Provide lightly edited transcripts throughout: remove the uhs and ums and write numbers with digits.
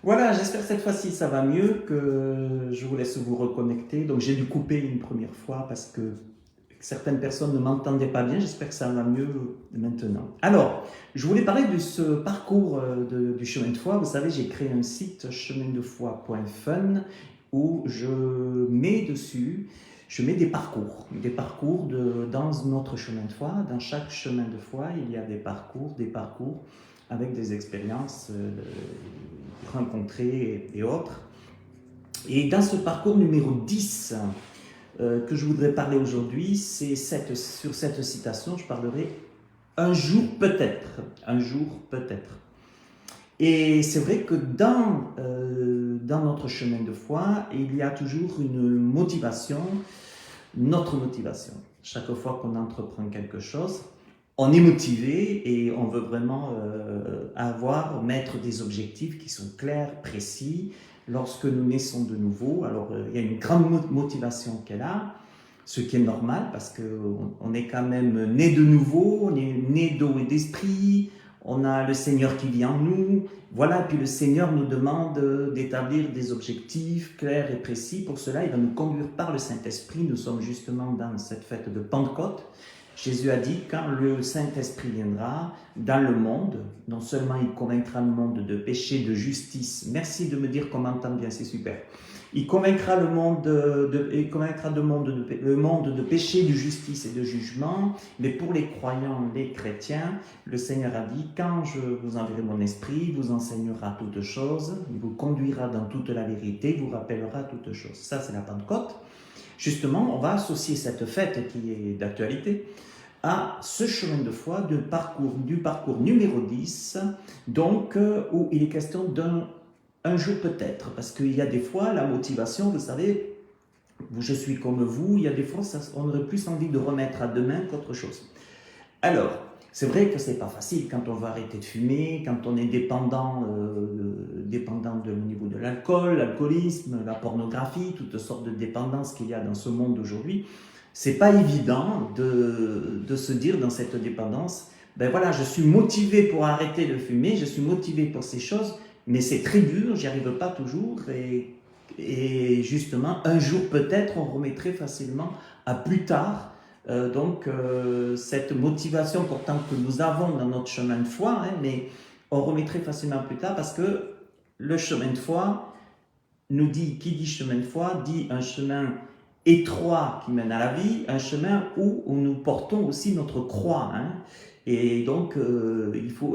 Voilà, j'espère que cette fois-ci ça va mieux, que je vous laisse vous reconnecter. Donc j'ai dû couper une première fois parce que certaines personnes ne m'entendaient pas bien. J'espère que ça va mieux maintenant. Alors, je voulais parler de ce parcours du chemin de foi. Vous savez, j'ai créé un site chemindefoi.fun où je mets dessus, je mets des parcours dans notre chemin de foi. Dans chaque chemin de foi, il y a des parcours avec des expériences rencontrées et autres. Et dans ce parcours numéro 10 que je voudrais parler aujourd'hui, c'est sur cette citation, je parlerai un jour peut-être, un jour peut-être. Et c'est vrai que dans notre chemin de foi, il y a toujours une motivation, notre motivation. Chaque fois qu'on entreprend quelque chose, on est motivé et on veut vraiment mettre des objectifs qui sont clairs, précis. Lorsque nous naissons de nouveau, alors il y a une grande motivation qu'elle a, ce qui est normal parce qu'on est quand même né de nouveau, on est né d'eau et d'esprit, on a le Seigneur qui vit en nous, voilà, puis le Seigneur nous demande d'établir des objectifs clairs et précis. Pour cela, il va nous conduire par le Saint-Esprit. Nous sommes justement dans cette fête de Pentecôte. Jésus a dit, quand le Saint-Esprit viendra dans le monde, non seulement il convaincra le monde de péché, de justice, merci de me dire qu'on m'entend bien, c'est super, il convaincra le monde le monde de péché, de justice et de jugement, mais pour les croyants, les chrétiens, le Seigneur a dit, quand je vous enverrai mon esprit, il vous enseignera toutes choses, il vous conduira dans toute la vérité, il vous rappellera toutes choses. Ça, c'est la Pentecôte. Justement, on va associer cette fête qui est d'actualité à ce chemin de foi du parcours numéro 10, donc où il est question d'un jour peut-être, parce qu'il y a des fois la motivation, vous savez, je suis comme vous, il y a des fois on aurait plus envie de remettre à demain qu'autre chose. Alors, c'est vrai que c'est pas facile quand on va arrêter de fumer, quand on est dépendant au niveau de l'alcool, l'alcoolisme, la pornographie, toutes sortes de dépendances qu'il y a dans ce monde aujourd'hui. C'est pas évident de se dire dans cette dépendance, ben voilà, je suis motivé pour arrêter de fumer, je suis motivé pour ces choses, mais c'est très dur, j'y arrive pas toujours et justement, un jour peut-être, on remettrait facilement à plus tard cette motivation pourtant que nous avons dans notre chemin de foi, hein, mais on remettrait facilement plus tard parce que le chemin de foi nous dit, qui dit chemin de foi, dit un chemin étroit qui mène à la vie, un chemin où nous portons aussi notre croix. Hein. Et donc,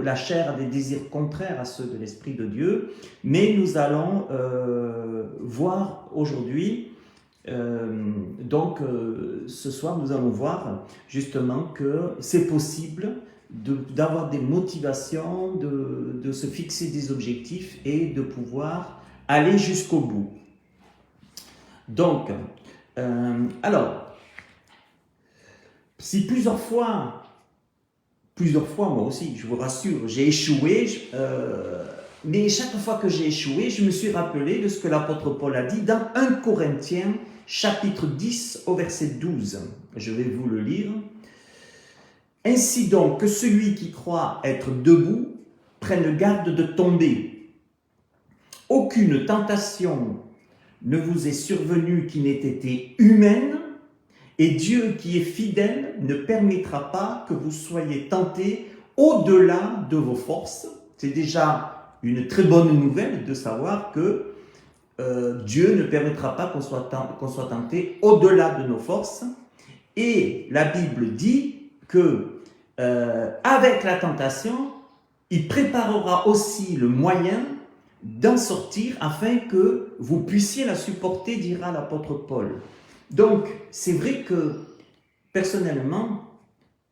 la chair a des désirs contraires à ceux de l'Esprit de Dieu, mais nous allons voir aujourd'hui ce soir, nous allons voir justement que c'est possible d'avoir des motivations, de se fixer des objectifs et de pouvoir aller jusqu'au bout. Donc, alors, si plusieurs fois, moi aussi, je vous rassure, j'ai échoué, mais chaque fois que j'ai échoué, je me suis rappelé de ce que l'apôtre Paul a dit dans 1 Corinthiens, chapitre 10, au verset 12. Je vais vous le lire. Ainsi donc, que celui qui croit être debout prenne garde de tomber. Aucune tentation ne vous est survenue qui n'ait été humaine, et Dieu qui est fidèle ne permettra pas que vous soyez tentés au-delà de vos forces. C'est déjà une très bonne nouvelle de savoir que Dieu ne permettra pas qu'on soit tenté au-delà de nos forces. Et la Bible dit que avec la tentation, il préparera aussi le moyen d'en sortir afin que vous puissiez la supporter, dira l'apôtre Paul. Donc, c'est vrai que personnellement,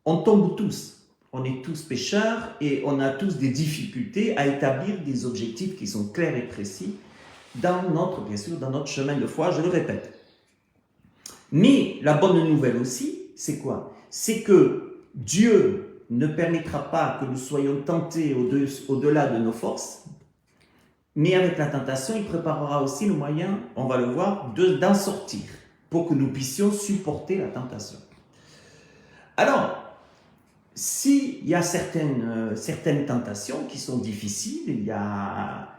on tombe tous. On est tous pécheurs et on a tous des difficultés à établir des objectifs qui sont clairs et précis bien sûr, dans notre chemin de foi, je le répète. Mais la bonne nouvelle aussi, c'est quoi? C'est que Dieu ne permettra pas que nous soyons tentés au-delà de nos forces, mais avec la tentation, il préparera aussi le moyen, on va le voir, d'en sortir, pour que nous puissions supporter la tentation. Alors, s'il y a certaines tentations qui sont difficiles, il y a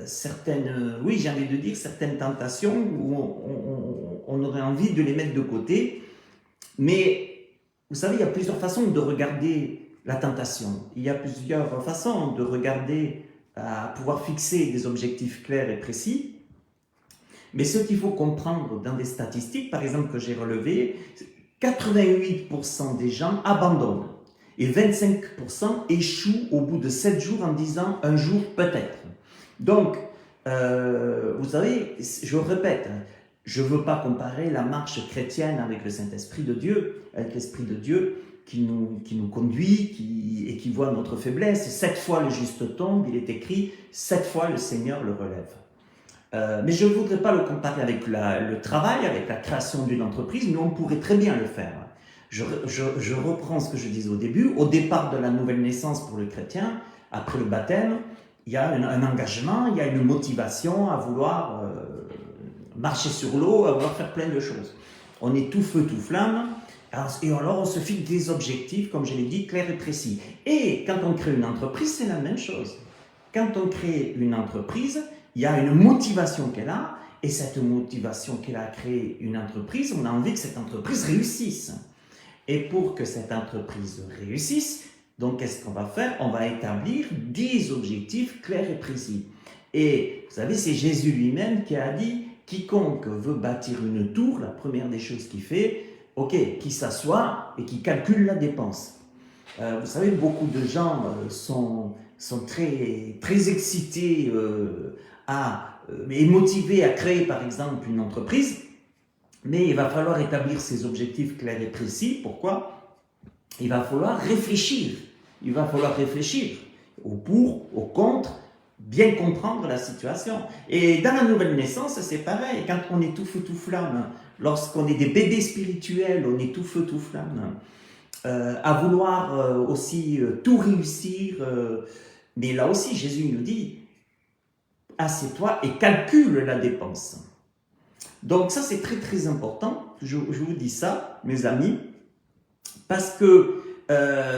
certaines, oui, j'ai envie de dire, certaines tentations où on aurait envie de les mettre de côté. Mais vous savez, il y a plusieurs façons de regarder la tentation. Il y a plusieurs façons de regarder, à pouvoir fixer des objectifs clairs et précis. Mais ce qu'il faut comprendre dans des statistiques, par exemple, que j'ai relevées, 88% des gens abandonnent et 25% échouent au bout de 7 jours en disant un jour peut-être. Donc, vous savez, je répète, je ne veux pas comparer la marche chrétienne avec le Saint-Esprit de Dieu, avec l'Esprit de Dieu qui nous conduit et qui voit notre faiblesse. 7 fois le juste tombe, il est écrit, 7 fois le Seigneur le relève. Mais je ne voudrais pas le comparer avec le travail, avec la création d'une entreprise, mais on pourrait très bien le faire. Je reprends ce que je disais au début. Au départ de la nouvelle naissance pour le chrétien, après le baptême, il y a un engagement, il y a une motivation à vouloir marcher sur l'eau, à vouloir faire plein de choses. On est tout feu, tout flamme, et alors on se fixe des objectifs, comme je l'ai dit, clairs et précis. Et quand on crée une entreprise, c'est la même chose. Quand on crée une entreprise, il y a une motivation qu'elle a, et cette motivation qu'elle a à créer une entreprise, on a envie que cette entreprise réussisse. Et pour que cette entreprise réussisse, donc qu'est-ce qu'on va faire? On va établir des objectifs clairs et précis. Et vous savez, c'est Jésus lui-même qui a dit, quiconque veut bâtir une tour, la première des choses qu'il fait, qui s'assoit et qui calcule la dépense. Vous savez, beaucoup de gens sont très, très excités et motivés à créer, par exemple, une entreprise, mais il va falloir établir ces objectifs clairs et précis. Pourquoi? Il va falloir réfléchir. Il va falloir réfléchir au pour, au contre, bien comprendre la situation. Et dans la nouvelle naissance, c'est pareil. Quand on est tout feu, tout flamme, lorsqu'on est des bébés spirituels, on est tout feu, tout flamme, à vouloir aussi tout réussir. Mais là aussi, Jésus nous dit, assieds-toi et calcule la dépense. Donc ça, c'est très très important. Je vous dis ça, mes amis, parce que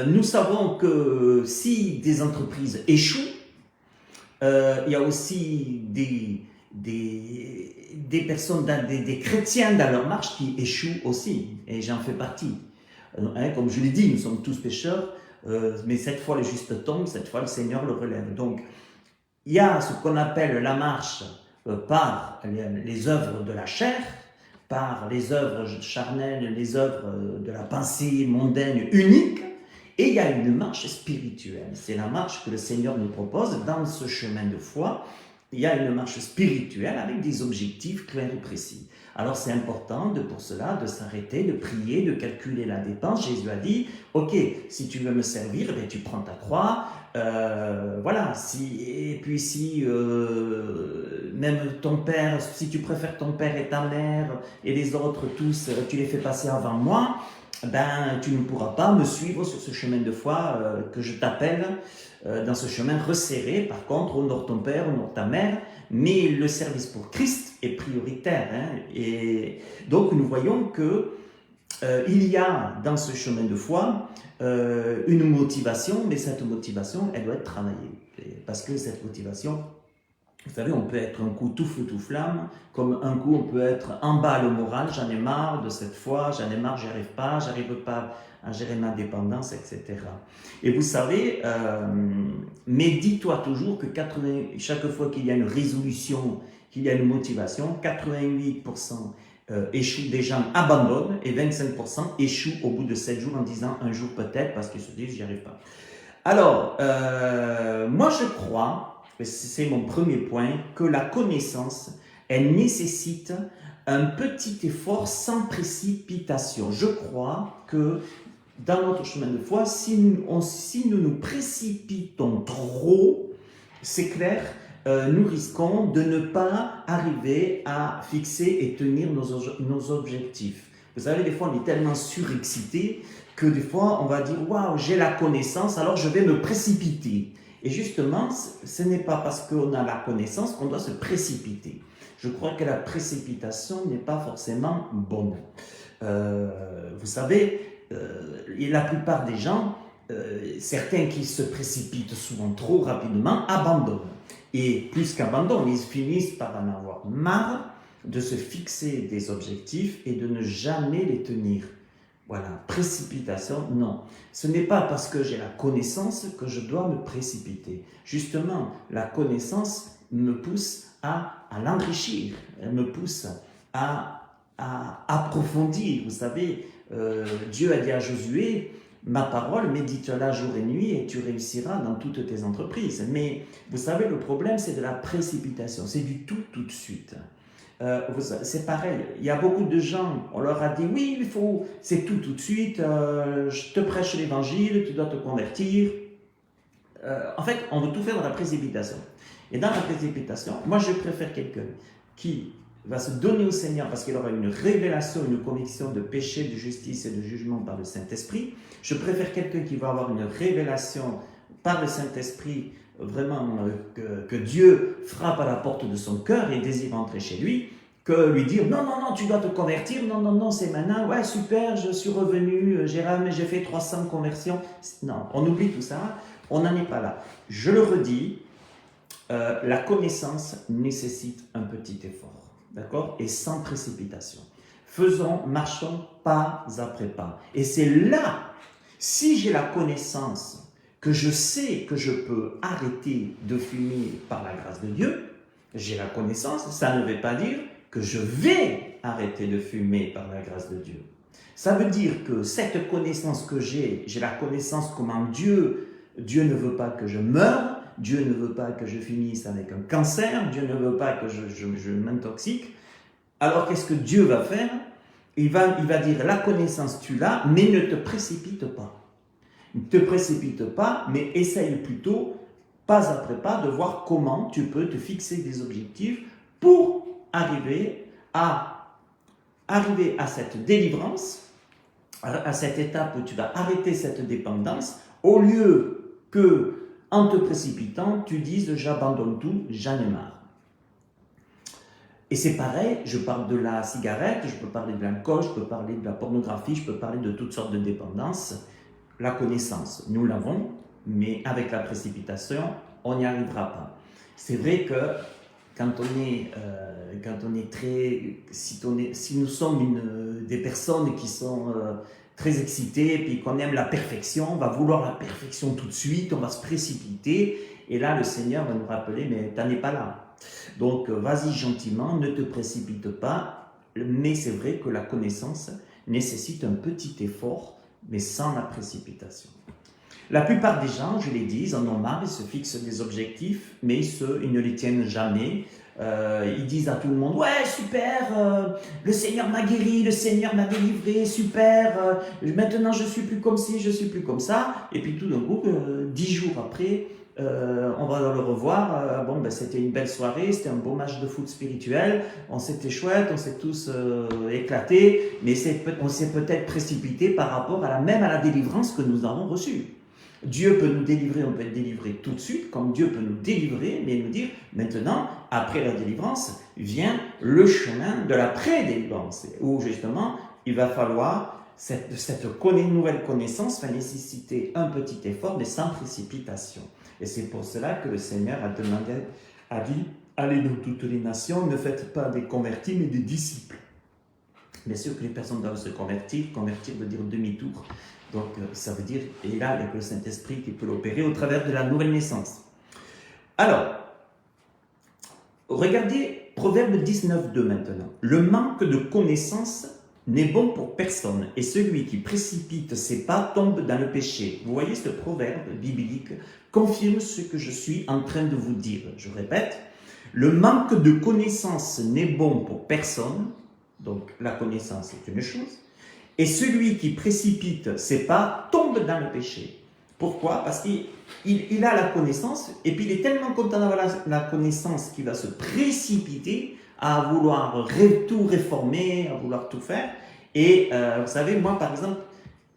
nous savons que si des entreprises échouent, il y a aussi des personnes, des chrétiens dans leur marche qui échouent aussi, et j'en fais partie. Comme je l'ai dit, nous sommes tous pécheurs, mais cette fois le juste tombe, cette fois le Seigneur le relève. Donc, il y a ce qu'on appelle la marche par les œuvres de la chair, par les œuvres charnelles, les œuvres de la pensée mondaine unique, et il y a une marche spirituelle. C'est la marche que le Seigneur nous propose dans ce chemin de foi. Il y a une marche spirituelle avec des objectifs clairs et précis. Alors c'est important pour cela de s'arrêter, de prier, de calculer la dépense. Jésus a dit, si tu veux me servir, tu prends ta croix. Voilà, et puis si même ton père, si tu préfères ton père et ta mère et les autres tous, tu les fais passer avant moi, tu ne pourras pas me suivre sur ce chemin de foi que je t'appelle, dans ce chemin resserré. Par contre, honore ton père, honore ta mère, mais le service pour Christ est prioritaire. Et donc nous voyons que il y a dans ce chemin de foi une motivation, mais cette motivation, elle doit être travaillée. Parce que cette motivation, vous savez, on peut être un coup tout feu, tout flamme, comme un coup on peut être en bas le moral, j'en ai marre de cette foi, j'en ai marre, j'arrive pas à gérer ma dépendance, etc. Et vous savez, mais dis-toi toujours que chaque fois qu'il y a une résolution, qu'il y a une motivation, 88% échouent, des gens abandonnent et 25% échouent au bout de 7 jours en disant un jour peut-être parce qu'ils se disent j'y arrive pas. Alors, moi je crois, c'est mon premier point, que la connaissance, elle nécessite un petit effort sans précipitation. Je crois que dans notre chemin de foi, si nous nous précipitons trop, c'est clair, nous risquons de ne pas arriver à fixer et tenir nos objectifs. Vous savez, des fois, on est tellement surexcité que des fois, on va dire « Waouh, j'ai la connaissance, alors je vais me précipiter ». Et justement, ce n'est pas parce qu'on a la connaissance qu'on doit se précipiter. Je crois que la précipitation n'est pas forcément bonne. Vous savez, la plupart des gens certains qui se précipitent souvent trop rapidement abandonnent. Et plus qu'abandonnent, ils finissent par en avoir marre de se fixer des objectifs et de ne jamais les tenir. Voilà, précipitation, non. Ce n'est pas parce que j'ai la connaissance que je dois me précipiter. Justement, la connaissance me pousse à l'enrichir, elle me pousse à approfondir. Vous savez, Dieu a dit à Josué, ma parole, médite-la jour et nuit et tu réussiras dans toutes tes entreprises. Mais vous savez, le problème, c'est de la précipitation, c'est du tout de suite. C'est pareil, il y a beaucoup de gens, on leur a dit oui, c'est tout de suite, je te prêche l'évangile, tu dois te convertir. En fait, on veut tout faire dans la précipitation. Et dans la précipitation, moi je préfère quelqu'un qui va se donner au Seigneur parce qu'il aura une révélation, une conviction de péché, de justice et de jugement par le Saint-Esprit. Je préfère quelqu'un qui va avoir une révélation par le Saint-Esprit, vraiment que Dieu frappe à la porte de son cœur et désire entrer chez lui, que lui dire non, tu dois te convertir, non, c'est maintenant, ouais, super, je suis revenu, j'ai fait 300 conversions. Non, on oublie tout ça, on n'en est pas là. Je le redis, la connaissance nécessite un petit effort, d'accord? Et sans précipitation. Marchons pas après pas. Et c'est là, si j'ai la connaissance, que je sais que je peux arrêter de fumer par la grâce de Dieu, j'ai la connaissance, ça ne veut pas dire que je vais arrêter de fumer par la grâce de Dieu. Ça veut dire que cette connaissance que j'ai la connaissance comment Dieu ne veut pas que je meure, Dieu ne veut pas que je finisse avec un cancer, Dieu ne veut pas que je m'intoxique. Alors qu'est-ce que Dieu va faire? Il va dire, la connaissance tu l'as, mais ne te précipite pas. Ne te précipite pas, mais essaye plutôt, pas après pas, de voir comment tu peux te fixer des objectifs pour arriver à cette délivrance, à cette étape où tu vas arrêter cette dépendance, au lieu que, en te précipitant, tu dises « j'abandonne tout, j'en ai marre ». Et c'est pareil, je parle de la cigarette, je peux parler de l'alcool, je peux parler de la pornographie, je peux parler de toutes sortes de dépendances. La connaissance, nous l'avons, mais avec la précipitation, on n'y arrivera pas. C'est vrai que quand on est très, si nous sommes des personnes qui sont très excitées, puis qu'on aime la perfection, on va vouloir la perfection tout de suite, on va se précipiter, et là le Seigneur va nous rappeler, mais t'en es pas là. Donc vas-y gentiment, ne te précipite pas, mais c'est vrai que la connaissance nécessite un petit effort, mais sans la précipitation. La plupart des gens, je l'ai dit, ils en ont marre, ils se fixent des objectifs, mais ils ne les tiennent jamais. Ils disent à tout le monde, ouais, super, le Seigneur m'a guéri, le Seigneur m'a délivré, super, maintenant je suis plus comme ci, je suis plus comme ça. Et puis tout d'un coup, 10 jours après, on va le revoir, c'était une belle soirée, c'était un beau match de foot spirituel, c'était chouette, on s'est tous éclatés, mais on s'est peut-être précipité par rapport à la délivrance que nous avons reçue. Dieu peut nous délivrer, on peut être délivré tout de suite, comme Dieu peut nous délivrer, mais nous dire, maintenant, après la délivrance, vient le chemin de la pré-délivrance, où justement, il va falloir, cette nouvelle connaissance va nécessiter un petit effort, mais sans précipitation. Et c'est pour cela que le Seigneur a dit, allez dans toutes les nations, ne faites pas des convertis, mais des disciples. Bien sûr que les personnes doivent se convertir veut dire demi-tour. Donc ça veut dire, et là, il n'y a que le Saint-Esprit qui peut l'opérer au travers de la nouvelle naissance. Alors, regardez Proverbe 19.2 maintenant. Le manque de connaissance n'est bon pour personne, et celui qui précipite ses pas tombe dans le péché. Vous voyez, ce proverbe biblique confirme ce que je suis en train de vous dire. Je répète, le manque de connaissance n'est bon pour personne, donc la connaissance est une chose, et celui qui précipite ses pas tombe dans le péché. Pourquoi? Parce qu'il a la connaissance, et puis il est tellement content d'avoir la connaissance qu'il va se précipiter à vouloir tout réformer, à vouloir tout faire. Et vous savez, moi par exemple,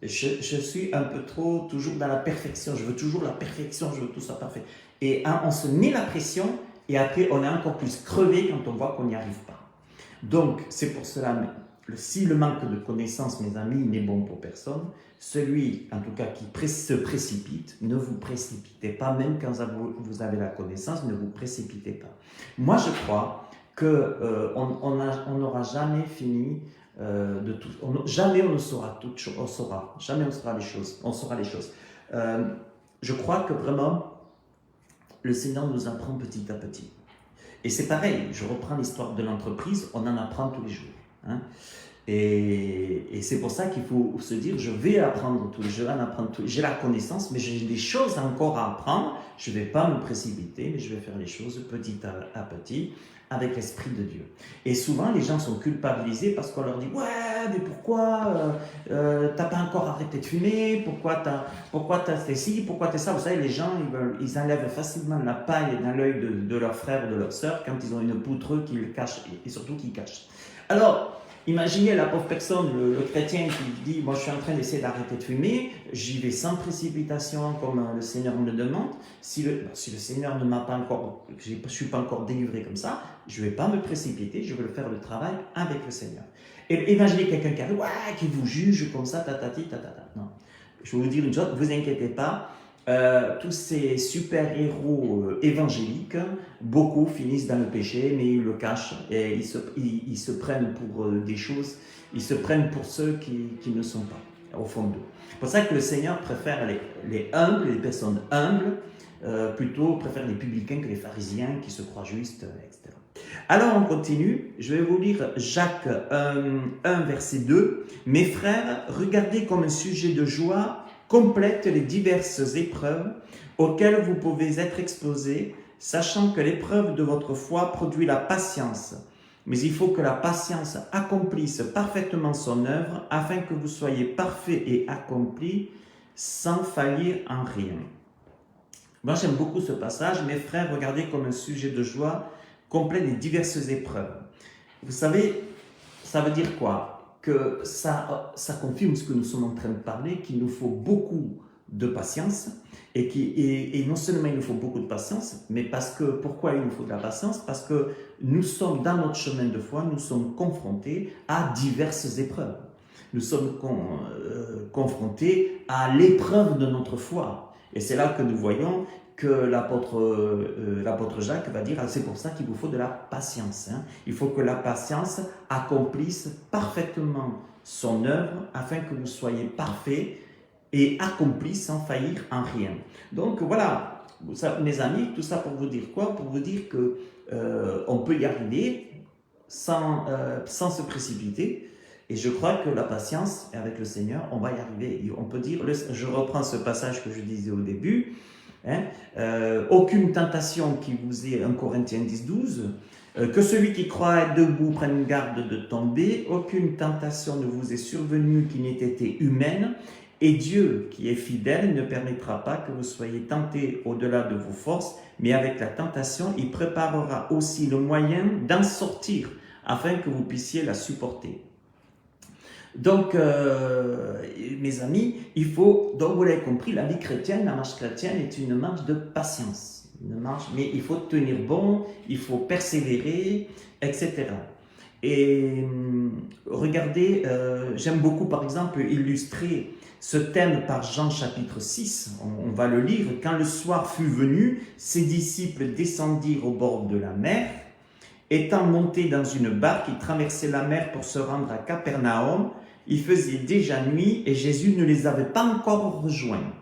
je suis un peu trop toujours dans la perfection. Je veux toujours la perfection, je veux tout ça parfait. Et on se met la pression, et après on est encore plus crevé quand on voit qu'on n'y arrive pas. Donc c'est pour cela, si le manque de connaissances, mes amis, n'est bon pour personne, celui, en tout cas, qui se précipite, ne vous précipitez pas, même quand vous avez la connaissance, ne vous précipitez pas. Moi, je crois qu'on n'aura jamais fini de tout. Jamais on ne saura toutes choses. Jamais on saura les choses. Je crois que vraiment, le Seigneur nous apprend petit à petit. Et c'est pareil, je reprends l'histoire de l'entreprise, on en apprend tous les jours. Hein. Et c'est pour ça qu'il faut se dire, je vais apprendre tous les jours, j'ai la connaissance, mais j'ai des choses encore à apprendre. Je ne vais pas me précipiter, mais je vais faire les choses petit à petit avec l'Esprit de Dieu. Et souvent, les gens sont culpabilisés parce qu'on leur dit, ouais, mais pourquoi t'as pas encore arrêté de fumer, pourquoi t'as fait ci, pourquoi t'as ça. Vous savez, les gens, ils enlèvent facilement la paille dans l'œil de leur frère ou de leur sœur quand ils ont une poutre qu'ils cachent, et surtout qu'ils cachent. Alors, imaginez la pauvre personne, le chrétien qui dit, moi je suis en train d'essayer d'arrêter de fumer, j'y vais sans précipitation comme le Seigneur me le demande. Si le Seigneur ne m'a pas encore, je ne suis pas encore délivré comme ça, je ne vais pas me précipiter, je vais faire le travail avec le Seigneur. Et imaginez quelqu'un qui arrive, ouais, qui vous juge comme ça, tatati, tatata. Non, je vais vous dire une chose, ne vous inquiétez pas. Tous ces super-héros évangéliques, beaucoup finissent dans le péché, mais ils le cachent et ils se prennent pour des choses, ils se prennent pour ceux qui ne sont pas, au fond d'eux. C'est pour ça que le Seigneur préfère les humbles, les personnes humbles, plutôt préfère les publicains que les pharisiens qui se croient justes, etc. Alors on continue, je vais vous lire Jacques 1, verset 2. « Mes frères, regardez comme un sujet de joie complète les diverses épreuves auxquelles vous pouvez être exposés, sachant que l'épreuve de votre foi produit la patience. Mais il faut que la patience accomplisse parfaitement son œuvre, afin que vous soyez parfaits et accomplis, sans faillir en rien. » Moi, j'aime beaucoup ce passage. « Mes frères, regardez comme un sujet de joie complète les diverses épreuves. » Vous savez, ça veut dire quoi? Que ça confirme ce que nous sommes en train de parler, qu'il nous faut beaucoup de patience, et non seulement il nous faut beaucoup de patience, mais pourquoi il nous faut de la patience? Parce que nous sommes, dans notre chemin de foi, nous sommes confrontés à diverses épreuves. Nous sommes confrontés à l'épreuve de notre foi. Et c'est là que nous voyons que l'apôtre Jacques va dire, c'est pour ça qu'il vous faut de la patience. Hein. Il faut que la patience accomplisse parfaitement son œuvre afin que vous soyez parfaits et accomplis sans faillir en rien. Donc voilà, mes amis, tout ça pour vous dire quoi? Pour vous dire que on peut y arriver sans se précipiter. Et je crois que la patience, avec le Seigneur, on va y arriver. On peut dire, je reprends ce passage que je disais au début, hein, aucune tentation qui vous est, 1 Corinthiens 10, 12, que celui qui croit être debout prenne garde de tomber, aucune tentation ne vous est survenue qui n'ait été humaine, et Dieu, qui est fidèle, ne permettra pas que vous soyez tentés au-delà de vos forces, mais avec la tentation, il préparera aussi le moyen d'en sortir, afin que vous puissiez la supporter. Donc, mes amis, donc vous l'avez compris, la vie chrétienne, la marche chrétienne est une marche de patience. Mais il faut tenir bon, il faut persévérer, etc. Et regardez, j'aime beaucoup par exemple illustrer ce thème par Jean chapitre 6, on va le lire. « Quand le soir fut venu, ses disciples descendirent au bord de la mer. Étant montés dans une barque, ils traversaient la mer pour se rendre à Capernaum. Il faisait déjà nuit et Jésus ne les avait pas encore rejoints.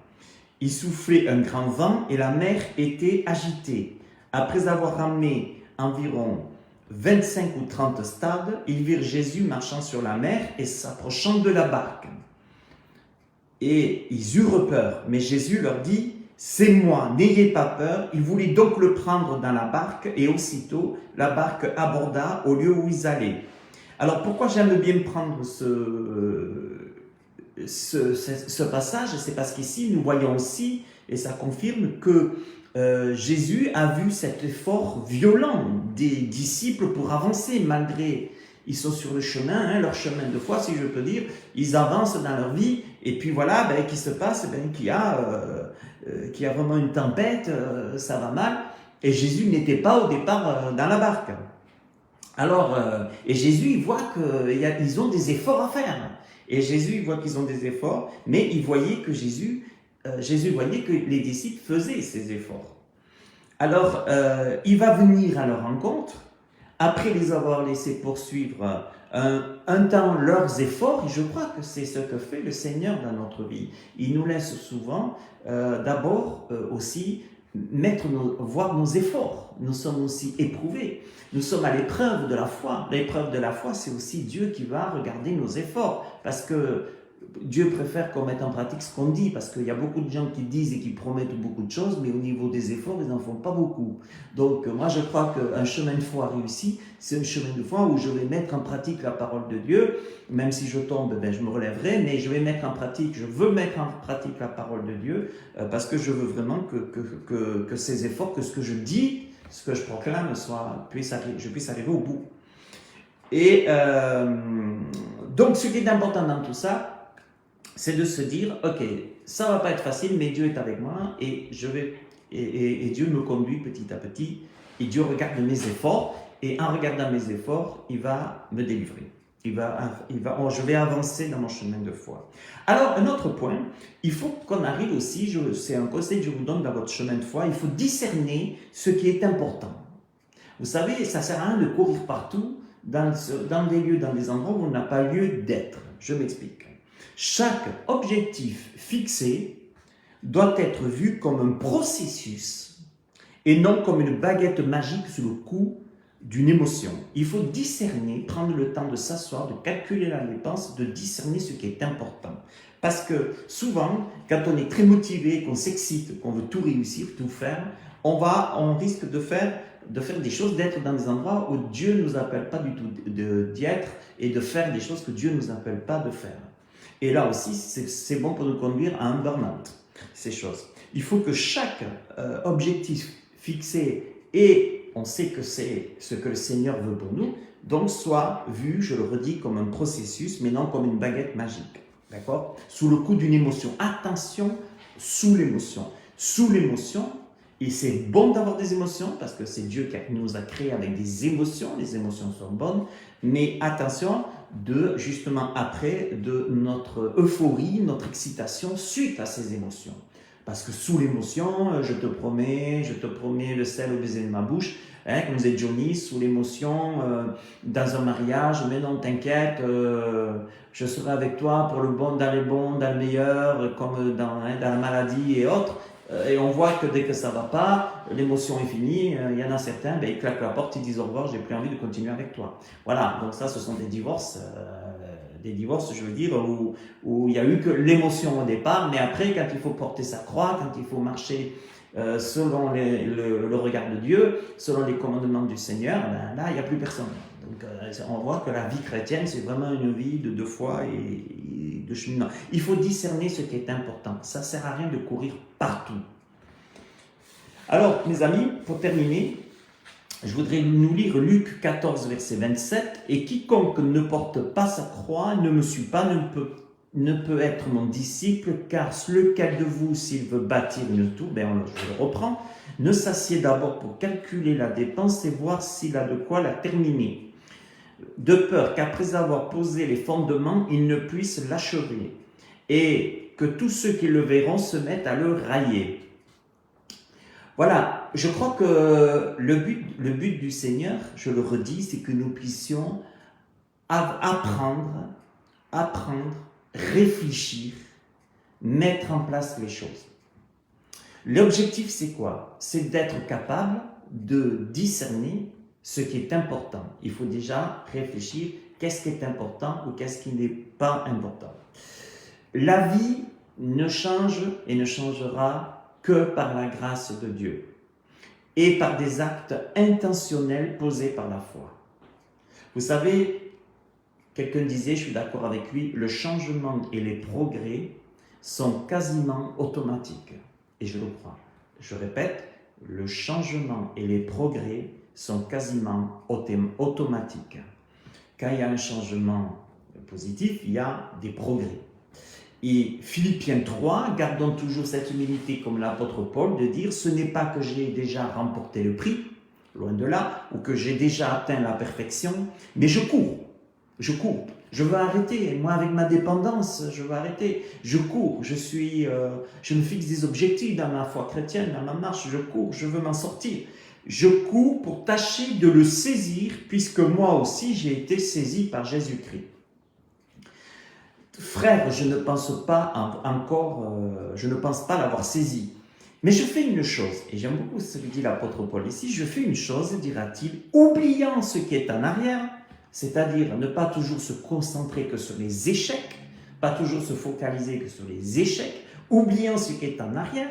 Il soufflait un grand vent et la mer était agitée. Après avoir ramé environ 25 ou 30 stades, ils virent Jésus marchant sur la mer et s'approchant de la barque. Et ils eurent peur, mais Jésus leur dit « C'est moi, n'ayez pas peur. » Ils voulaient donc le prendre dans la barque et aussitôt la barque aborda au lieu où ils allaient. Alors pourquoi j'aime bien prendre ce passage? C'est parce qu'ici nous voyons aussi, et ça confirme que Jésus a vu cet effort violent des disciples pour avancer malgré, ils sont sur le chemin, hein, leur chemin de foi si je peux dire, ils avancent dans leur vie et puis voilà, qu'est-ce qui se passe? Qu'il y a vraiment une tempête, ça va mal et Jésus n'était pas au départ dans la barque. Alors, et Jésus il voit qu'ils ont des efforts à faire Et Jésus, il voit qu'ils ont des efforts, mais il voyait que Jésus voyait que les disciples faisaient ces efforts. Alors, il va venir à leur rencontre, après les avoir laissés poursuivre un temps leurs efforts, et je crois que c'est ce que fait le Seigneur dans notre vie. Il nous laisse souvent d'abord aussi voir nos efforts. Nous sommes aussi éprouvés. Nous sommes à l'épreuve de la foi. L'épreuve de la foi, c'est aussi Dieu qui va regarder nos efforts. Parce que Dieu préfère qu'on mette en pratique ce qu'on dit, parce qu'il y a beaucoup de gens qui disent et qui promettent beaucoup de choses, mais au niveau des efforts, ils n'en font pas beaucoup. Donc moi, je crois qu'un chemin de foi réussi, c'est un chemin de foi où je vais mettre en pratique la parole de Dieu. Même si je tombe, ben, je me relèverai, mais je vais mettre en pratique, je veux mettre en pratique la parole de Dieu, parce que je veux vraiment que ces efforts, que ce que je dis, ce que je proclame, je puisse arriver au bout. Et donc, ce qui est important dans tout ça, c'est de se dire, ok, ça va pas être facile, mais Dieu est avec moi et Dieu me conduit petit à petit. Et Dieu regarde mes efforts et en regardant mes efforts, il va me délivrer. Je vais avancer dans mon chemin de foi. Alors, un autre point, il faut qu'on arrive aussi, c'est un conseil que je vous donne dans votre chemin de foi, il faut discerner ce qui est important. Vous savez, ça ne sert à rien de courir partout dans des lieux, dans des endroits où on n'a pas lieu d'être. Je m'explique. Chaque objectif fixé doit être vu comme un processus et non comme une baguette magique sous le coup d'une émotion. Il faut discerner, prendre le temps de s'asseoir, de calculer la dépense, de discerner ce qui est important. Parce que souvent, quand on est très motivé, qu'on s'excite, qu'on veut tout réussir, tout faire, on risque de faire des choses, d'être dans des endroits où Dieu ne nous appelle pas du tout d'y être et de faire des choses que Dieu ne nous appelle pas de faire. Et là aussi, c'est bon pour nous conduire à un burn-out, ces choses. Il faut que chaque objectif fixé, et on sait que c'est ce que le Seigneur veut pour nous, donc soit vu, je le redis, comme un processus, mais non comme une baguette magique. D'accord? Sous le coup d'une émotion. Attention, sous l'émotion. Sous l'émotion, et c'est bon d'avoir des émotions, parce que c'est Dieu qui nous a créés avec des émotions, les émotions sont bonnes, mais attention, justement après, de notre euphorie, notre excitation suite à ces émotions. Parce que sous l'émotion, je te promets le sel au baiser de ma bouche, hein, comme disait Johnny, sous l'émotion, dans un mariage, mais non, t'inquiète, je serai avec toi pour le bon, dans le meilleur, comme dans la maladie et autres. Et on voit que dès que ça ne va pas, l'émotion est finie. Il y en a certains, ils claquent la porte, ils disent au revoir, j'ai plus envie de continuer avec toi. Voilà, donc ça, ce sont des divorces, je veux dire, où il n'y a eu que l'émotion au départ, mais après, quand il faut porter sa croix, quand il faut marcher selon le regard de Dieu, selon les commandements du Seigneur, ben là, il n'y a plus personne. Donc, on voit que la vie chrétienne, c'est vraiment une vie de foi et de cheminement. Il faut discerner ce qui est important. Ça ne sert à rien de courir partout. Alors, mes amis, pour terminer, je voudrais nous lire Luc 14, verset 27. « Et quiconque ne porte pas sa croix, ne me suit pas, ne peut être mon disciple, car lequel de vous, s'il veut bâtir une tour, je le reprends, ne s'assied d'abord pour calculer la dépense et voir s'il a de quoi la terminer. De peur qu'après avoir posé les fondements, il ne puisse l'achever, et que tous ceux qui le verront se mettent à le railler. » Voilà, je crois que le but du Seigneur, je le redis, c'est que nous puissions apprendre, réfléchir, mettre en place les choses. L'objectif, c'est quoi? C'est d'être capable de discerner ce qui est important. Il faut déjà réfléchir qu'est-ce qui est important ou qu'est-ce qui n'est pas important. La vie ne change et ne changera que par la grâce de Dieu et par des actes intentionnels posés par la foi. Vous savez, quelqu'un disait, je suis d'accord avec lui, le changement et les progrès sont quasiment automatiques. Et je le crois. Je répète, le changement et les progrès sont quasiment automatiques. Quand il y a un changement positif, il y a des progrès. Et Philippiens 3, gardons toujours cette humilité comme l'apôtre Paul, de dire, ce n'est pas que j'ai déjà remporté le prix, loin de là, ou que j'ai déjà atteint la perfection, mais je cours. Je veux arrêter. Moi, avec ma dépendance, je veux arrêter. Je cours. Je me fixe des objectifs dans ma foi chrétienne, dans ma marche. Je cours. Je veux m'en sortir. Je cours pour tâcher de le saisir, puisque moi aussi, j'ai été saisi par Jésus-Christ. Frère, je ne pense pas je ne pense pas l'avoir saisi. Mais je fais une chose, et j'aime beaucoup ce que dit l'apôtre Paul ici, je fais une chose, dira-t-il, oubliant ce qui est en arrière, c'est-à-dire ne pas toujours se concentrer que sur les échecs, pas toujours se focaliser que sur les échecs, oubliant ce qui est en arrière,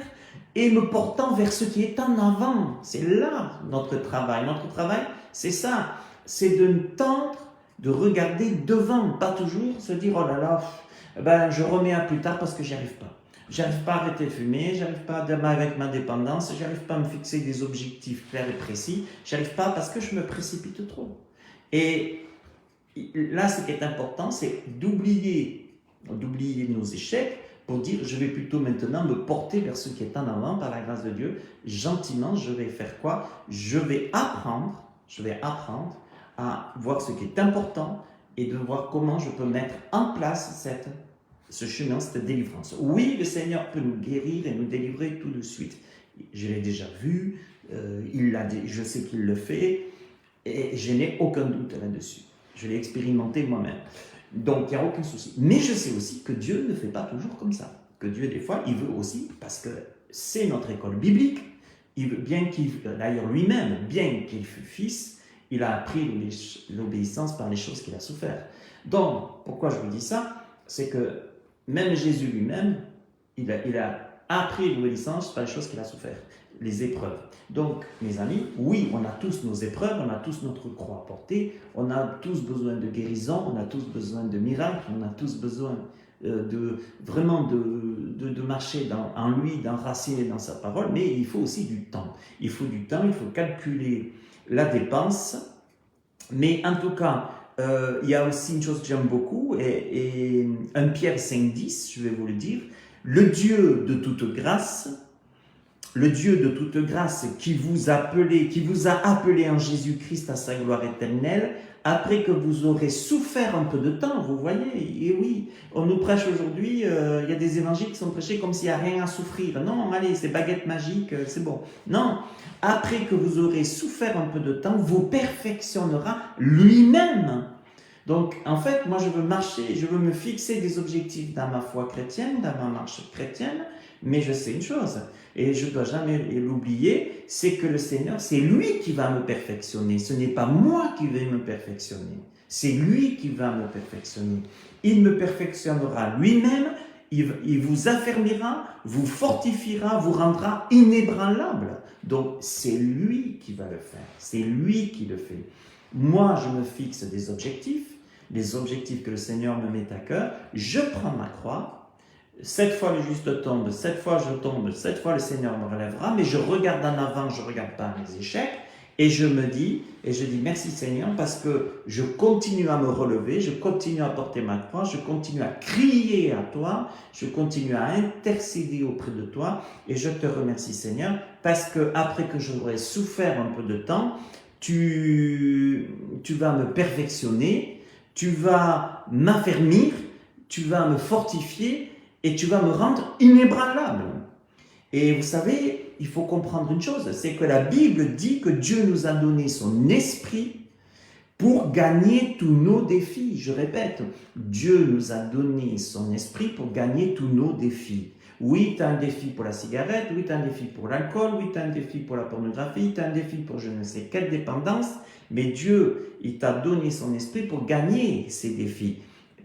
et me portant vers ce qui est en avant. C'est là notre travail. Notre travail, c'est ça, c'est de tendre, de regarder devant, pas toujours se dire « oh là là, je remets à plus tard parce que j'y arrive pas ». J'arrive pas à arrêter de fumer, j'arrive pas avec ma dépendance, j'arrive pas à me fixer des objectifs clairs et précis, j'arrive pas parce que je me précipite trop. Et là, ce qui est important, c'est d'oublier nos échecs pour dire je vais plutôt maintenant me porter vers ce qui est en avant par la grâce de Dieu. Gentiment, je vais faire quoi? Je vais apprendre à voir ce qui est important et de voir comment je peux mettre en place ce chemin, cette délivrance. Oui, le Seigneur peut nous guérir et nous délivrer tout de suite. Je l'ai déjà vu, je sais qu'il le fait, et je n'ai aucun doute là-dessus. Je l'ai expérimenté moi-même. Donc, il n'y a aucun souci. Mais je sais aussi que Dieu ne fait pas toujours comme ça. Que Dieu, des fois, il veut aussi, parce que c'est notre école biblique, d'ailleurs lui-même, bien qu'il fût fils, il a appris l'obéissance par les choses qu'il a souffert. Donc, pourquoi je vous dis ça? C'est que même Jésus lui-même, il a appris l'obéissance par les choses qu'il a souffert, les épreuves. Donc, mes amis, oui, on a tous nos épreuves, on a tous notre croix à porter, on a tous besoin de guérison, on a tous besoin de miracles, on a tous besoin de marcher en lui, d'enraciner dans sa parole, mais il faut aussi du temps. Il faut du temps, il faut calculer la dépense, mais en tout cas, il y a aussi une chose que j'aime beaucoup, et 1 Pierre 5,10, je vais vous le dire, le Dieu de toute grâce qui vous a appelé en Jésus-Christ à sa gloire éternelle, après que vous aurez souffert un peu de temps, vous voyez, et oui, on nous prêche aujourd'hui, il y a des évangiles qui sont prêchés comme s'il n'y a rien à souffrir. Non, allez, c'est baguette magique, c'est bon. Non, après que vous aurez souffert un peu de temps, vous perfectionnera lui-même. Donc, en fait, moi, je veux me fixer des objectifs dans ma foi chrétienne, dans ma marche chrétienne, mais je sais une chose, et je ne dois jamais l'oublier, c'est que le Seigneur, c'est lui qui va me perfectionner. Ce n'est pas moi qui vais me perfectionner. C'est lui qui va me perfectionner. Il me perfectionnera lui-même, il vous affermira, vous fortifiera, vous rendra inébranlable. Donc, c'est lui qui va le faire. C'est lui qui le fait. Moi, je me fixe des objectifs, les objectifs que le Seigneur me met à cœur. Je prends ma croix. 7 fois le juste tombe, 7 fois je tombe, 7 fois le Seigneur me relèvera, mais je regarde en avant, je ne regarde pas mes échecs, et je dis merci Seigneur, parce que je continue à me relever, je continue à porter ma croix, je continue à crier à toi, je continue à intercéder auprès de toi, et je te remercie Seigneur, parce que après que j'aurai souffert un peu de temps, tu vas me perfectionner, tu vas m'affermir, tu vas me fortifier, et tu vas me rendre inébranlable. Et vous savez, il faut comprendre une chose, c'est que la Bible dit que Dieu nous a donné son esprit pour gagner tous nos défis. Je répète, Dieu nous a donné son esprit pour gagner tous nos défis. Oui, tu as un défi pour la cigarette, oui, tu as un défi pour l'alcool, oui, tu as un défi pour la pornographie, tu as un défi pour je ne sais quelle dépendance, mais Dieu, il t'a donné son esprit pour gagner ces défis.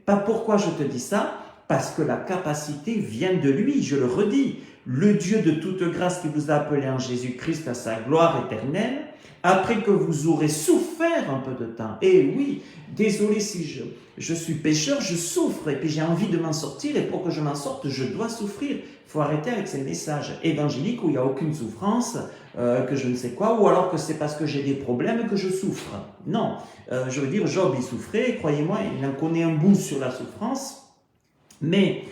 Pas pourquoi je te dis ça? Parce que la capacité vient de lui, je le redis. Le Dieu de toute grâce qui vous a appelé en Jésus-Christ à sa gloire éternelle, après que vous aurez souffert un peu de temps. Et oui, désolé si je suis pécheur, je souffre et puis j'ai envie de m'en sortir et pour que je m'en sorte, je dois souffrir. Il faut arrêter avec ces messages évangéliques où il n'y a aucune souffrance, que je ne sais quoi, ou alors que c'est parce que j'ai des problèmes que je souffre. Non, je veux dire, Job, il souffrait, croyez-moi, il en connaît un bout sur la souffrance. Mais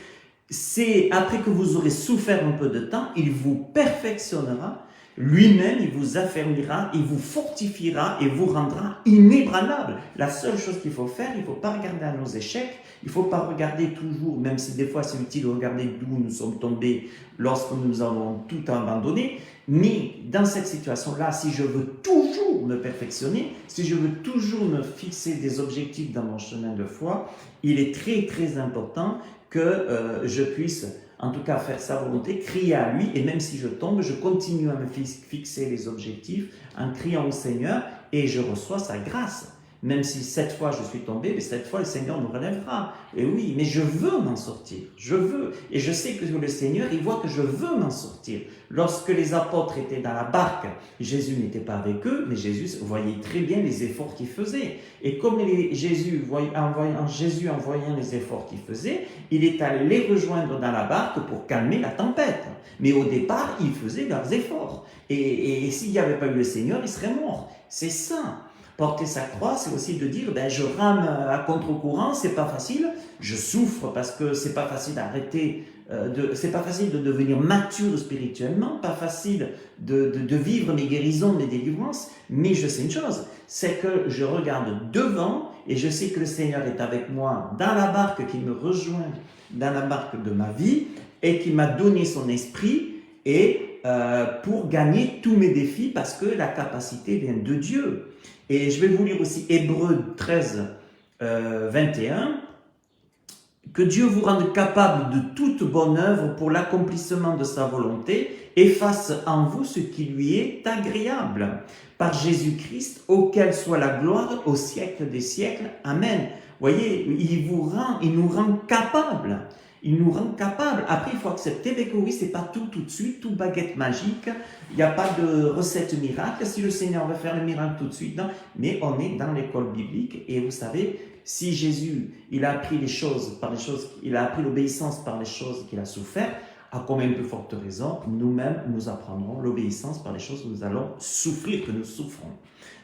c'est après que vous aurez souffert un peu de temps, il vous perfectionnera, Lui-même, il vous affermira, il vous fortifiera et vous rendra inébranlable. La seule chose qu'il faut faire, il ne faut pas regarder à nos échecs, il ne faut pas regarder toujours, même si des fois c'est utile de regarder d'où nous sommes tombés lorsque nous avons tout abandonné, mais dans cette situation-là, si je veux toujours me perfectionner, si je veux toujours me fixer des objectifs dans mon chemin de foi, il est très très important que je puisse en tout cas faire sa volonté, crier à lui, et même si je tombe, je continue à me fixer les objectifs en criant au Seigneur, et je reçois sa grâce. Même si cette fois je suis tombé, mais cette fois le Seigneur me relèvera. Et oui, mais je veux m'en sortir, je veux. Et je sais que le Seigneur, il voit que je veux m'en sortir. Lorsque les apôtres étaient dans la barque, Jésus n'était pas avec eux, mais Jésus voyait très bien les efforts qu'ils faisaient. Et comme Jésus, en voyant les efforts qu'ils faisaient, il est allé les rejoindre dans la barque pour calmer la tempête. Mais au départ, ils faisaient leurs efforts. Et s'il n'y avait pas eu le Seigneur, ils seraient morts. C'est ça. Porter sa croix, c'est aussi de dire, je rame à contre-courant, c'est pas facile, je souffre parce que c'est pas facile d'arrêter, c'est pas facile de devenir mature spirituellement, pas facile de vivre mes guérisons, mes délivrances, mais je sais une chose, c'est que je regarde devant et je sais que le Seigneur est avec moi dans la barque qui me rejoint, dans la barque de ma vie et qui m'a donné son esprit et pour gagner tous mes défis parce que la capacité vient de Dieu. Et je vais vous lire aussi Hébreux 13, 21. Que Dieu vous rende capable de toute bonne œuvre pour l'accomplissement de sa volonté et fasse en vous ce qui lui est agréable. Par Jésus-Christ, auquel soit la gloire au siècle des siècles. Amen. Vous voyez, il nous rend capables. Il nous rend capables. Après, il faut accepter que oui, c'est pas tout de suite, tout baguette magique. Il n'y a pas de recette miracle. Si le Seigneur veut faire le miracle tout de suite, non. Mais on est dans l'école biblique et vous savez, si Jésus, il a appris les choses par les choses, il a appris l'obéissance par les choses qu'il a souffert, à combien de plus forte raison, nous-mêmes, nous apprendrons l'obéissance par les choses que nous allons souffrir, que nous souffrons.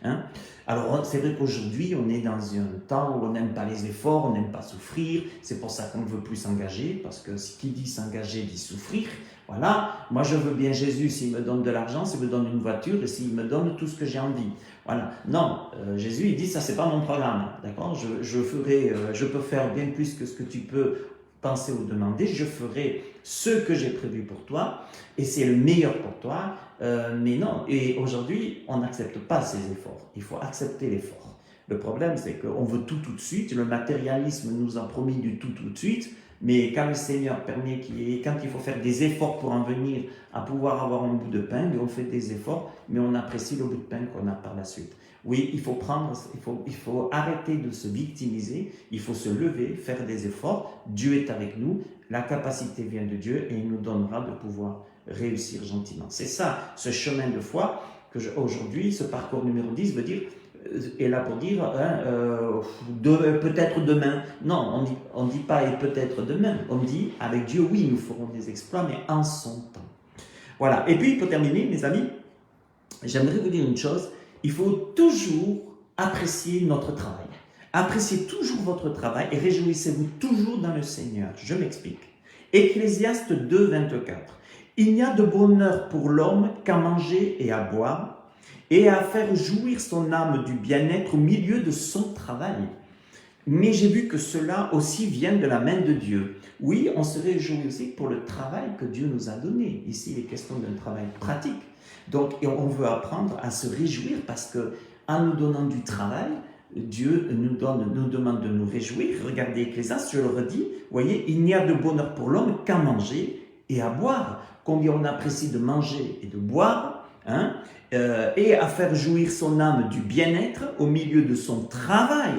Hein? Alors, c'est vrai qu'aujourd'hui, on est dans un temps où on n'aime pas les efforts, on n'aime pas souffrir. C'est pour ça qu'on ne veut plus s'engager, parce que qui dit s'engager dit souffrir. Voilà, moi je veux bien Jésus s'il me donne de l'argent, s'il me donne une voiture et s'il me donne tout ce que j'ai envie. Voilà, non, Jésus il dit ça c'est pas mon programme, d'accord, je peux faire bien plus que ce que tu peux penser ou demander, je ferai ce que j'ai prévu pour toi et c'est le meilleur pour toi, mais non, et aujourd'hui on n'accepte pas ces efforts, il faut accepter l'effort. Le problème c'est qu'on veut tout de suite, le matérialisme nous a promis du tout de suite, mais quand le Seigneur permet quand il faut faire des efforts pour en venir à pouvoir avoir un bout de pain, mais on fait des efforts, mais on apprécie le bout de pain qu'on a par la suite. Oui, il faut arrêter de se victimiser, il faut se lever, faire des efforts. Dieu est avec nous, la capacité vient de Dieu et il nous donnera de pouvoir réussir gentiment. C'est ça, ce chemin de foi que aujourd'hui, ce parcours numéro 10 veut dire est là pour dire peut-être demain. Non, on dit pas et peut-être demain. On dit avec Dieu, oui, nous ferons des exploits, mais en son temps. Voilà. Et puis, pour terminer, mes amis, j'aimerais vous dire une chose. Il faut toujours apprécier notre travail. Appréciez toujours votre travail et réjouissez-vous toujours dans le Seigneur. Je m'explique. Ecclésiaste 2, 24. Il n'y a de bonheur pour l'homme qu'à manger et à boire, et à faire jouir son âme du bien-être au milieu de son travail. Mais j'ai vu que cela aussi vient de la main de Dieu. Oui, on se réjouit aussi pour le travail que Dieu nous a donné. Ici, il est question d'un travail pratique. Donc, on veut apprendre à se réjouir parce que, en nous donnant du travail, Dieu nous demande de nous réjouir. Regardez Ecclésiaste, je le redis, vous voyez, il n'y a de bonheur pour l'homme qu'à manger et à boire. Combien on apprécie de manger et de boire, hein, et à faire jouir son âme du bien-être au milieu de son travail,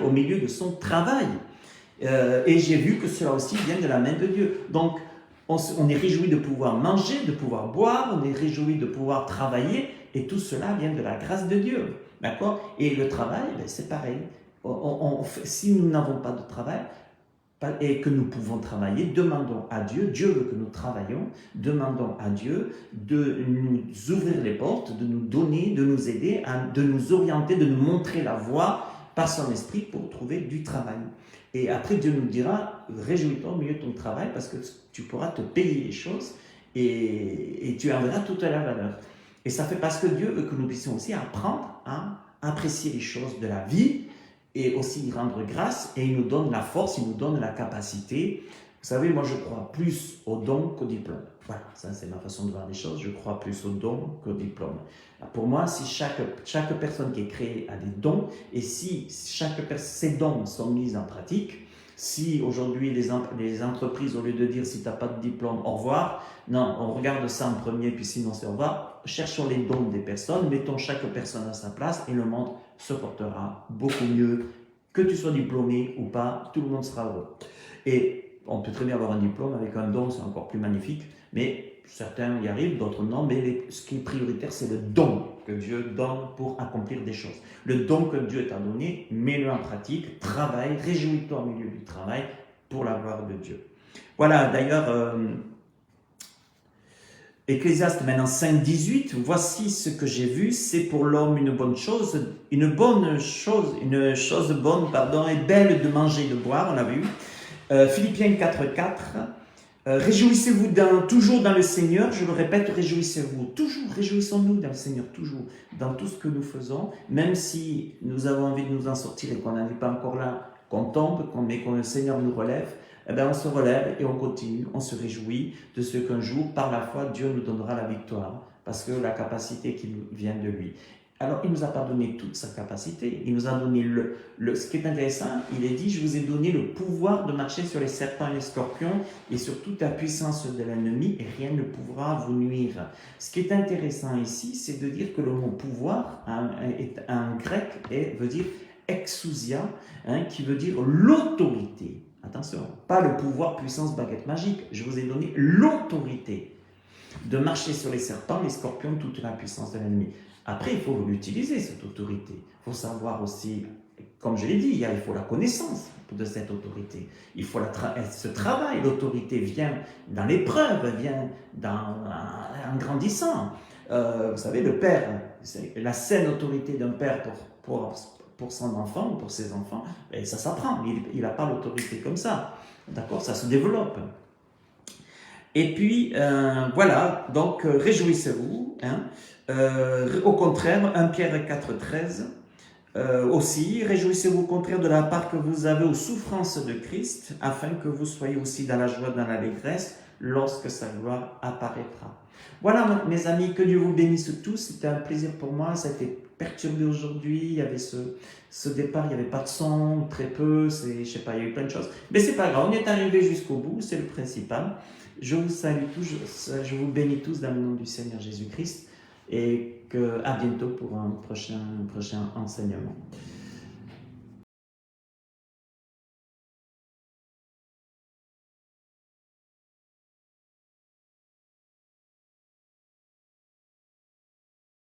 et j'ai vu que cela aussi vient de la main de Dieu. Donc, on est réjoui de pouvoir manger, de pouvoir boire, on est réjoui de pouvoir travailler, et tout cela vient de la grâce de Dieu. D'accord? Et le travail, c'est pareil. Si nous n'avons pas de travail, et que nous pouvons travailler, demandons à Dieu, Dieu veut que nous travaillions, demandons à Dieu de nous ouvrir les portes, de nous donner, de nous aider, de nous orienter, de nous montrer la voie par son esprit pour trouver du travail. Et après Dieu nous dira, réjouis-toi au milieu de ton travail parce que tu pourras te payer les choses et tu en verras toute la valeur. Et ça fait parce que Dieu veut que nous puissions aussi apprendre à apprécier les choses de la vie et aussi y rendre grâce. Et il nous donne la force, il nous donne la capacité. Vous savez, moi je crois plus aux dons qu'aux diplômes. Voilà, ça c'est ma façon de voir les choses. Je crois plus aux dons qu'aux diplômes. Pour moi, si chaque personne qui est créée a des dons, et si ces dons sont mis en pratique, si aujourd'hui les entreprises, au lieu de dire si tu n'as pas de diplôme, au revoir, non, on regarde ça en premier, puis sinon c'est au revoir, cherchons les dons des personnes, mettons chaque personne à sa place et le monde se portera beaucoup mieux. Que tu sois diplômé ou pas, tout le monde sera heureux. Et on peut très bien avoir un diplôme avec un don, c'est encore plus magnifique, mais certains y arrivent, d'autres non, mais ce qui est prioritaire, c'est le don que Dieu donne pour accomplir des choses. Le don que Dieu t'a donné, mets-le en pratique, travaille, réjouis-toi au milieu du travail pour la gloire de Dieu. Voilà, d'ailleurs, Ecclésiaste maintenant 5.18, voici ce que j'ai vu, c'est pour l'homme une chose bonne, est belle de manger et de boire, on a vu. Philippiens 4.4, réjouissez-vous toujours dans le Seigneur, je le répète, réjouissez-vous, toujours, réjouissons-nous dans le Seigneur, toujours, dans tout ce que nous faisons, même si nous avons envie de nous en sortir et qu'on n'en est pas encore là, qu'on tombe, mais que le Seigneur nous relève, eh bien on se relève et on continue, on se réjouit de ce qu'un jour, par la foi, Dieu nous donnera la victoire, parce que la capacité qui vient de lui. Alors, il ne nous a pas donné toute sa capacité, il nous a donné ce qui est intéressant, il est dit, je vous ai donné le pouvoir de marcher sur les serpents et les scorpions et sur toute la puissance de l'ennemi et rien ne pourra vous nuire. Ce qui est intéressant ici, c'est de dire que le mot pouvoir, en grec, veut dire exousia, qui veut dire l'autorité. Attention, pas le pouvoir, puissance, baguette magique, je vous ai donné l'autorité de marcher sur les serpents, les scorpions, toute la puissance de l'ennemi. Après, il faut l'utiliser, cette autorité. Il faut savoir aussi, comme je l'ai dit, il faut la connaissance de cette autorité. Il faut ce travail. L'autorité vient dans l'épreuve, vient en grandissant. Vous savez, le père, la saine autorité d'un père pour son enfant ou pour ses enfants, et ça s'apprend. Il n'a pas l'autorité comme ça. D'accord? Ça se développe. Et puis, voilà, donc réjouissez-vous. Au contraire, 1 Pierre 4.13, aussi, réjouissez-vous au contraire de la part que vous avez aux souffrances de Christ, afin que vous soyez aussi dans la joie, dans l'allégresse, lorsque sa gloire apparaîtra. Voilà, mes amis, que Dieu vous bénisse tous. C'était un plaisir pour moi. Ça a été perturbé aujourd'hui. Il y avait ce départ, il n'y avait pas de son, très peu. Je sais pas, il y a eu plein de choses. Mais c'est pas grave, on est arrivé jusqu'au bout, c'est le principal. Je vous salue tous, je vous bénis tous dans le nom du Seigneur Jésus-Christ et à bientôt pour un prochain enseignement.